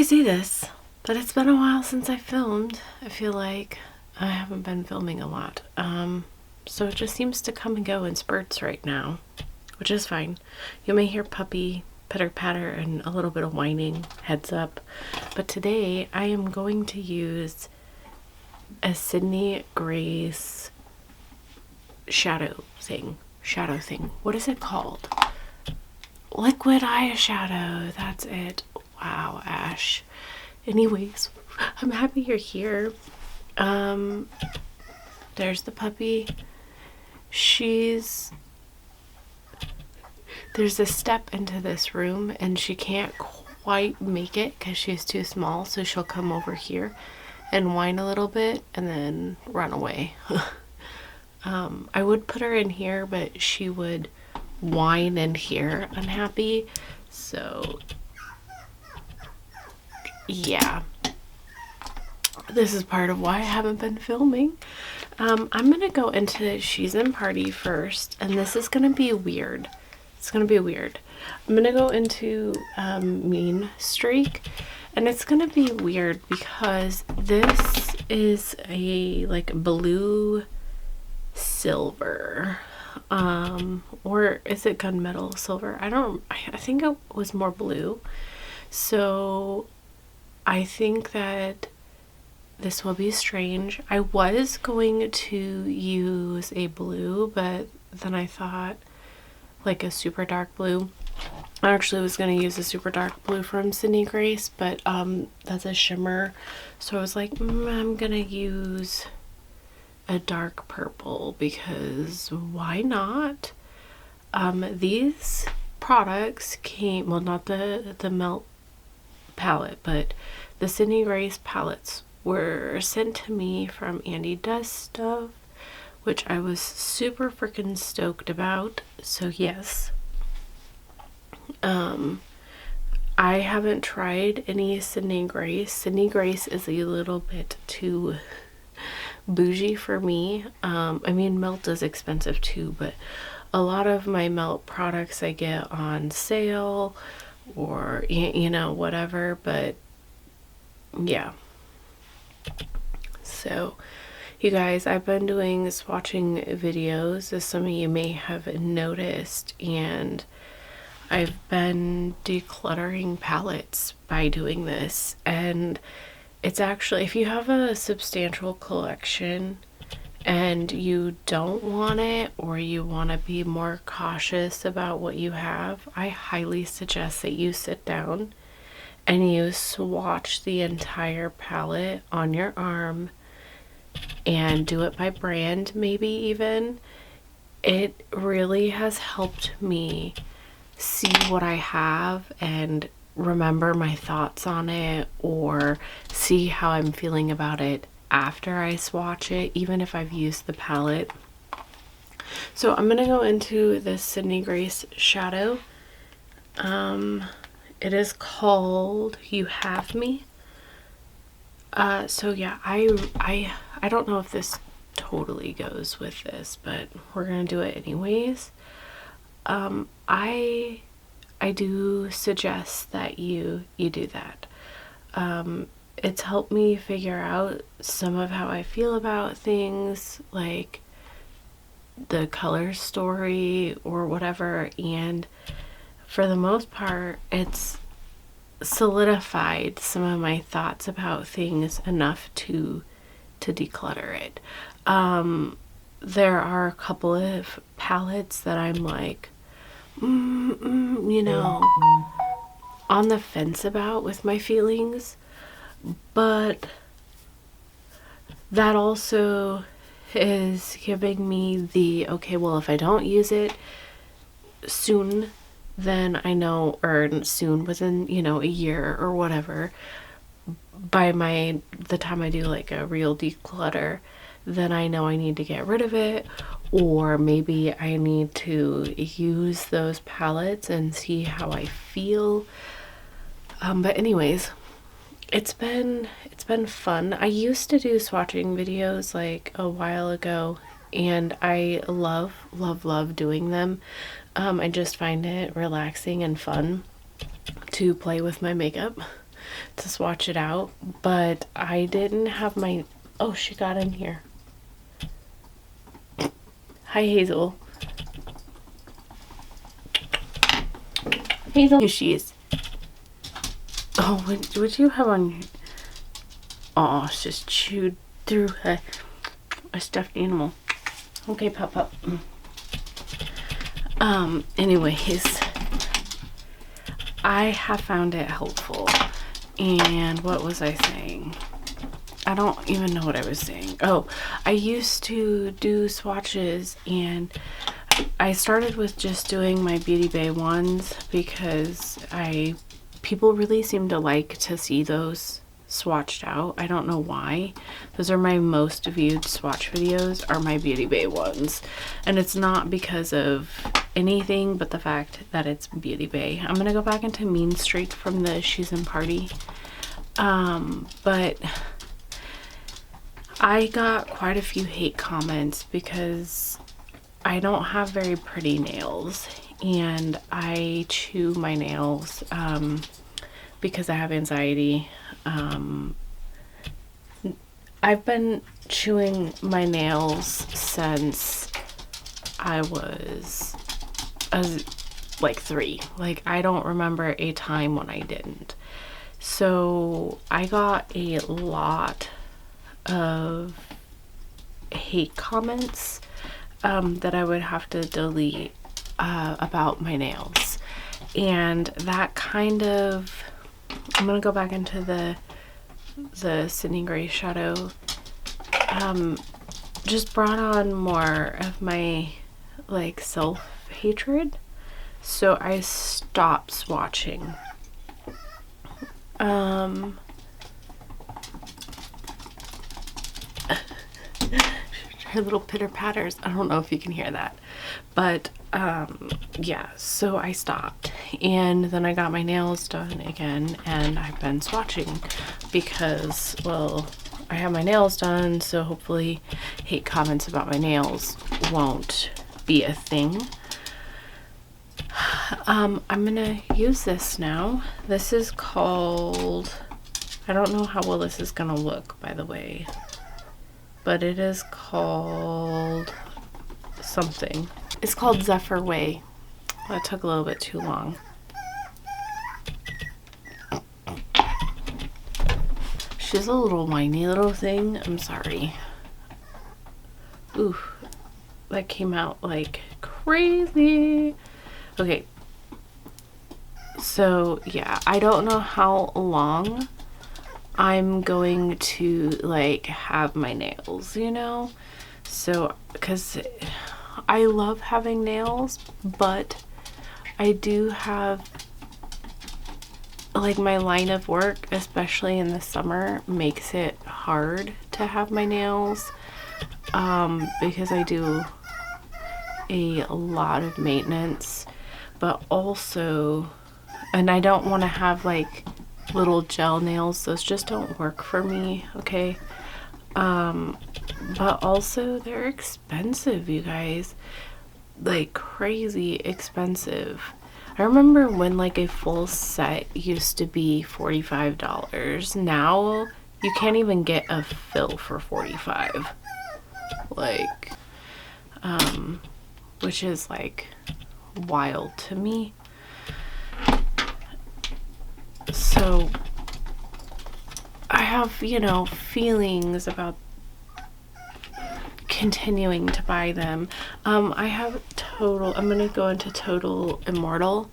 always say this, but it's been a while since I filmed. I feel like I haven't been filming a lot. So it just seems to come and go in spurts right now, which is fine. You may hear puppy pitter patter and a little bit of whining, heads up. But today I am going to use a Sydney Grace shadow thing. What is it called? Liquid eyeshadow. That's it. Wow, Ash. Anyways, I'm happy you're here. There's the puppy. There's a step into this room and she can't quite make it because she's too small, so she'll come over here and whine a little bit and then run away. I would put her in here, but she would whine in here unhappy, so yeah, this is part of why I haven't been filming. I'm gonna go into She's in Party first, and this is gonna be weird. It's gonna be weird. I'm gonna go into Mean Streak, and it's gonna be weird because this is a like blue silver, or is it gunmetal silver? I think it was more blue, so I think that this will be strange. I was going to use a blue, but then I thought like a super dark blue. I actually was going to use a super dark blue from Sydney Grace, but that's a shimmer, so I was like, I'm gonna use a dark purple because why not? These products came, well, not the Melt palette, but the Sydney Grace palettes were sent to me from Andy Does Stuff, which I was super freaking stoked about. So yes, I haven't tried any Sydney Grace. Sydney Grace is a little bit too bougie for me. I mean, Melt is expensive too, but a lot of my Melt products I get on sale or you know, whatever, but yeah. So you guys, I've been doing swatching videos, as some of you may have noticed, and I've been decluttering palettes by doing this. And it's actually, if you have a substantial collection and you don't want it, or you want to be more cautious about what you have, I highly suggest that you sit down and you swatch the entire palette on your arm and do it by brand, maybe even. It really has helped me see what I have and remember my thoughts on it, or see how I'm feeling about it after I swatch it, even if I've used the palette. So I'm gonna go into this Sydney Grace shadow. It is called You Have Me. So yeah, I don't know if this totally goes with this, but we're gonna do it anyways. I do suggest that you do that. It's helped me figure out some of how I feel about things, like the color story or whatever, and for the most part it's solidified some of my thoughts about things enough to declutter it. There are a couple of palettes that I'm like, you know, on the fence about with my feelings, but that also is giving me the, okay, well, if I don't use it soon, then I know, or soon, within, you know, a year or whatever, by the time I do like a real declutter, then I know I need to get rid of it, or maybe I need to use those palettes and see how I feel. But anyways, it's been fun. I used to do swatching videos like a while ago, and I love doing them. I just find it relaxing and fun to play with my makeup. to swatch it out, but I didn't have my, oh, she got in here. Hi, Hazel. Hazel. Here she is. Oh, what do you have on your... Oh, it's just chewed through a stuffed animal. Okay, Pup. Anyways, I have found it helpful. And what was I saying? I don't even know what I was saying. Oh, I used to do swatches, and I started with just doing my Beauty Bay ones because people really seem to like to see those swatched out. I don't know why. Those are my most viewed swatch videos, are my Beauty Bay ones. And it's not because of anything but the fact that it's Beauty Bay. I'm gonna go back into Mean Streak from the She's in Party. But I got quite a few hate comments because I don't have very pretty nails, and I chew my nails because I have anxiety. I've been chewing my nails since I was like 3. Like, I don't remember a time when I didn't. So I got a lot of hate comments that I would have to delete about my nails, and that kind of, I'm gonna go back into the Sydney Gray shadow, just brought on more of my like self-hatred, so I stopped swatching. Her little pitter patters. I don't know if you can hear that, but yeah, so I stopped, and then I got my nails done again, and I've been swatching because, well, I have my nails done, so hopefully hate comments about my nails won't be a thing. I'm gonna use this now. This is called, I don't know how well this is gonna look, by the way, but it is called something. It's called Zephyr Way. That took a little bit too long. She's a little whiny little thing. I'm sorry. Ooh, that came out like crazy. Okay. So yeah, I don't know how long I'm going to like have my nails, you know? So, because I love having nails, but I do have, like, my line of work, especially in the summer, makes it hard to have my nails, because I do a lot of maintenance, but also, and I don't want to have like little gel nails. Those just don't work for me, okay? But also they're expensive, you guys, like crazy expensive. I remember when like a full set used to be $45. Now you can't even get a fill for $45, like, which is like wild to me. So I have, you know, feelings about continuing to buy them. I have Total, I'm gonna go into Total Immortal.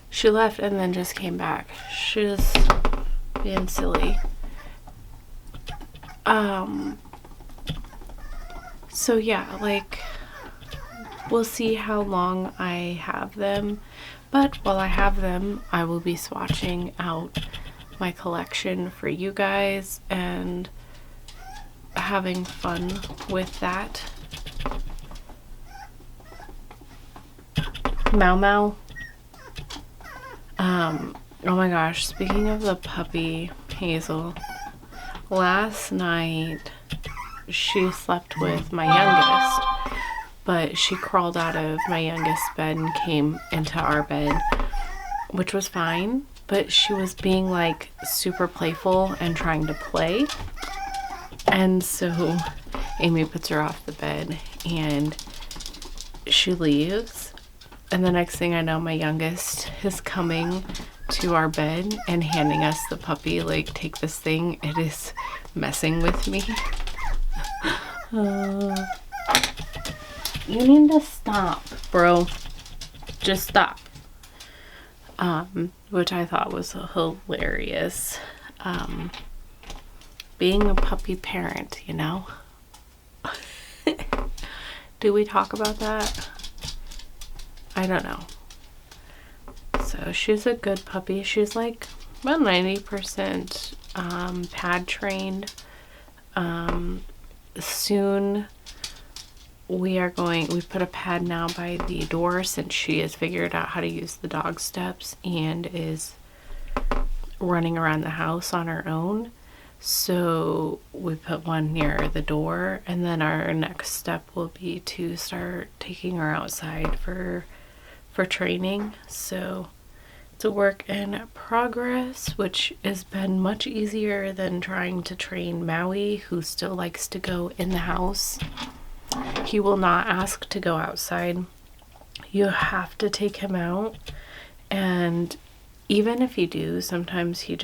She left and then just came back. She's being silly. So yeah, like, we'll see how long I have them, but while I have them, I will be swatching out my collection for you guys and having fun with that. Mau Mau. Oh my gosh, speaking of the puppy, Hazel, last night she slept with my youngest, but she crawled out of my youngest bed and came into our bed, which was fine, but she was being like super playful and trying to play. And so Amy puts her off the bed and she leaves. And the next thing I know, my youngest is coming to our bed and handing us the puppy, like, take this thing. It is messing with me. You need to stop, bro. Just stop. Which I thought was hilarious. Being a puppy parent, you know? Do we talk about that? I don't know. So she's a good puppy. She's like about 90% pad trained. Soon we put a pad now by the door since she has figured out how to use the dog steps and is running around the house on her own. So we put one near the door, and then our next step will be to start taking her outside for training. So it's a work in progress, which has been much easier than trying to train Maui, who still likes to go in the house. He will not ask to go outside. You have to take him out, and even if you do, sometimes he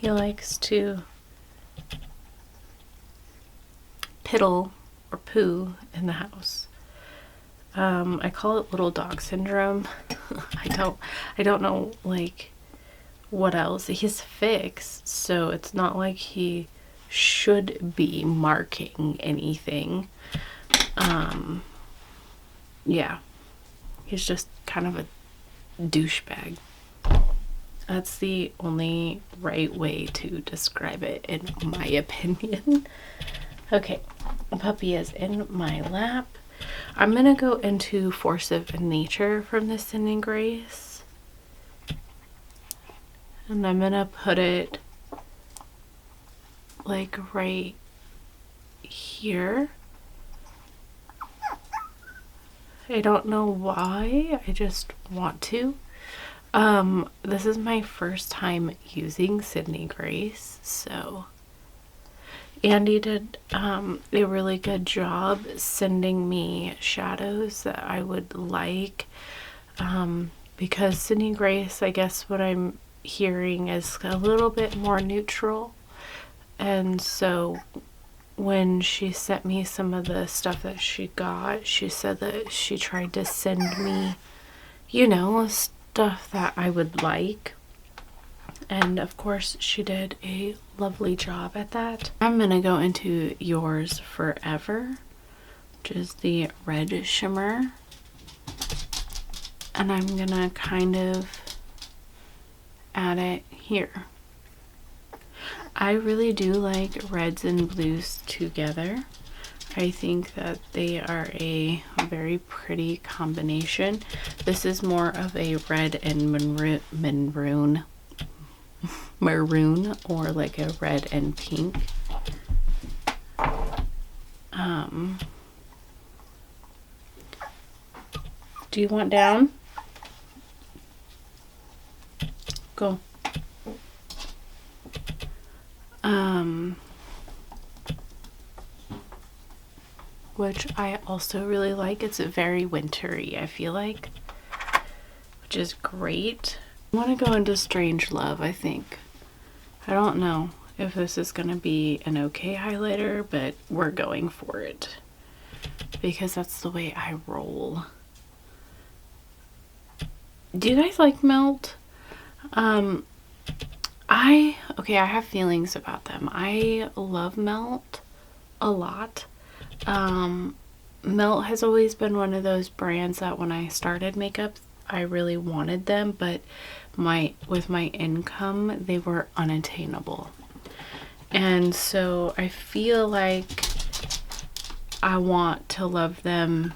likes to piddle or poo in the house. I call it little dog syndrome. I don't know like what else. He's fixed, so it's not like he should be marking anything. Yeah, he's just kind of a douchebag. That's the only right way to describe it, in my opinion. Okay, the puppy is in my lap. I'm gonna go into Force of Nature from the Sin and Grace, and I'm gonna put it like right here. I don't know why, I just want to. This is my first time using Sydney Grace, so Andy did a really good job sending me shadows that I would like, because Sydney Grace, I guess what I'm hearing is a little bit more neutral, and so when she sent me some of the stuff that she got, she said that she tried to send me, you know, stuff that I would like, and of course she did a lovely job at that. I'm gonna go into Yours Forever, which is the red shimmer, and I'm gonna kind of add it here. I really do like reds and blues together. I think that they are a very pretty combination. This is more of a red and maroon, or like a red and pink. Do you want down? Go. Which I also really like. It's very wintry, I feel like, which is great. I want to go into Strange Love, I think. I don't know if this is going to be an okay highlighter, but we're going for it because that's the way I roll. Do you guys like Melt? I have feelings about them. I love Melt a lot. Melt has always been one of those brands that when I started makeup, I really wanted them, but with my income, they were unattainable. And so I feel like I want to love them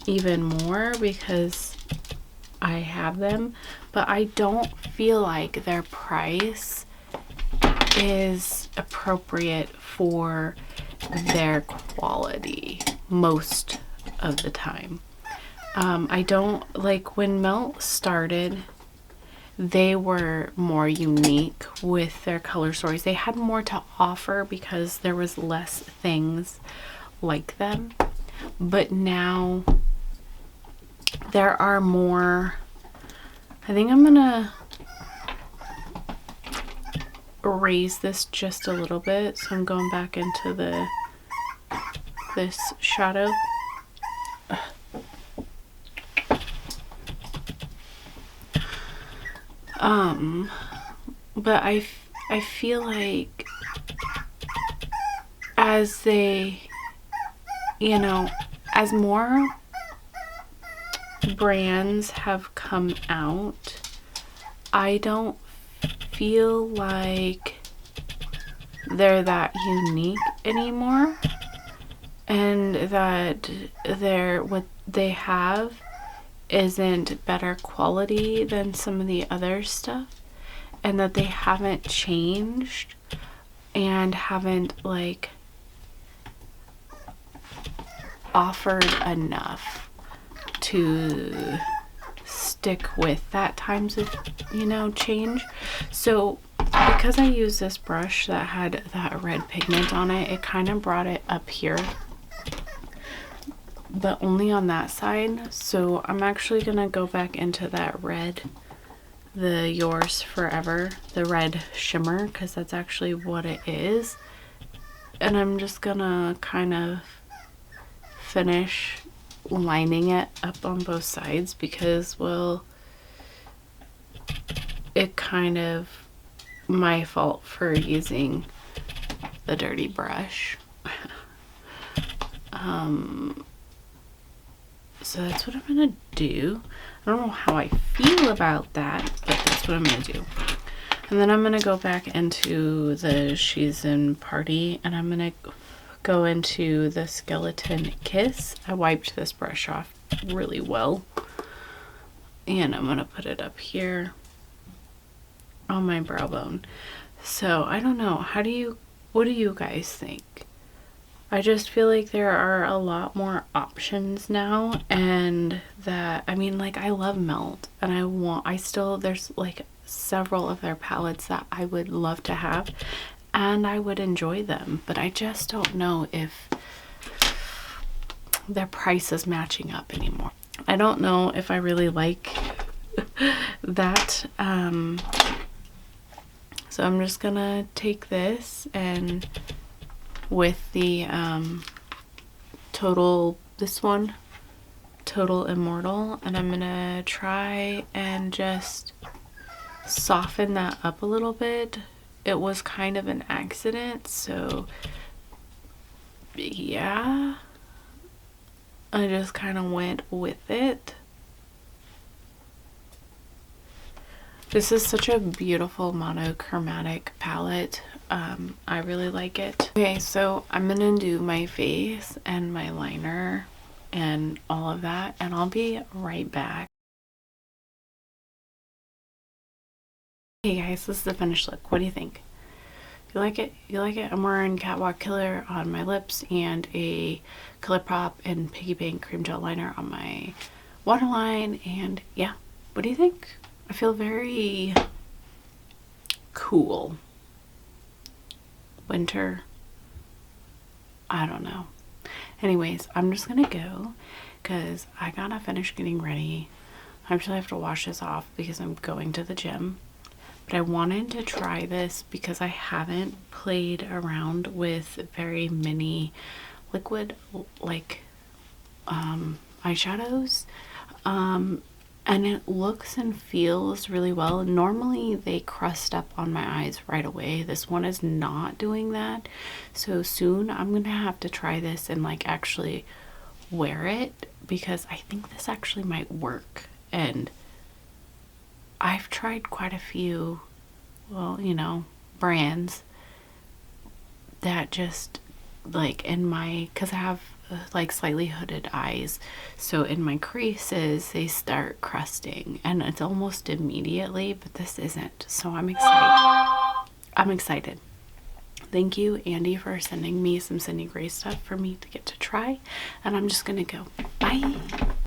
even more because I have them, but I don't feel like their price is appropriate for their quality most of the time. I don't like when Melt started, they were more unique with their color stories. They had more to offer because there was less things like them. But now there are more. I think I'm gonna raise this just a little bit. So I'm going back into this shadow. But I feel like as they, you know, as more brands have come out, I don't feel like they're that unique anymore, and that what they have isn't better quality than some of the other stuff, and that they haven't changed and haven't like offered enough to stick with that times of, you know, change. So because I used this brush that had that red pigment on it, it kind of brought it up here, but only on that side. So I'm actually gonna go back into that red, the Yours Forever, the red shimmer, because that's actually what it is. And I'm just gonna kind of finish lining it up on both sides because, well, it kind of my fault for using the dirty brush. So that's what I'm gonna do. I don't know how I feel about that, but that's what I'm gonna do. And then I'm gonna go back into the She's in Party, and I'm gonna go into the Skeleton Kiss. I wiped this brush off really well, and I'm gonna put it up here on my brow bone. So I don't know, what do you guys think? I just feel like there are a lot more options now, and that, I mean, like, I love Melt, and there's like several of their palettes that I would love to have, and I would enjoy them, but I just don't know if their price is matching up anymore. I don't know if I really like that. So I'm just gonna take this, and with the Total Immortal, and I'm gonna try and just soften that up a little bit. It was kind of an accident, so yeah, I just kind of went with it. This is such a beautiful monochromatic palette. I really like it. Okay, so I'm gonna do my face and my liner and all of that, and I'll be right back. Hey guys, this is the finished look. What do you think? You like it? You like it? I'm wearing Catwalk Killer on my lips and a ColourPop and Piggy Bank cream gel liner on my waterline, and yeah, what do you think? I feel very cool. Winter. I don't know. Anyways, I'm just gonna go because I gotta finish getting ready. I actually have to wash this off because I'm going to the gym. But I wanted to try this because I haven't played around with very many liquid like eyeshadows. And it looks and feels really well. Normally they crust up on my eyes right away. This one is not doing that. So soon I'm gonna have to try this and like actually wear it, because I think this actually might work. And I've tried quite a few, well, you know, brands that just like in my, because I have like slightly hooded eyes, so in my creases they start crusting, and it's almost immediately, but this isn't. So I'm excited. Thank you, Andy, for sending me some Cindy Gray stuff for me to get to try, and I'm just gonna go. Bye.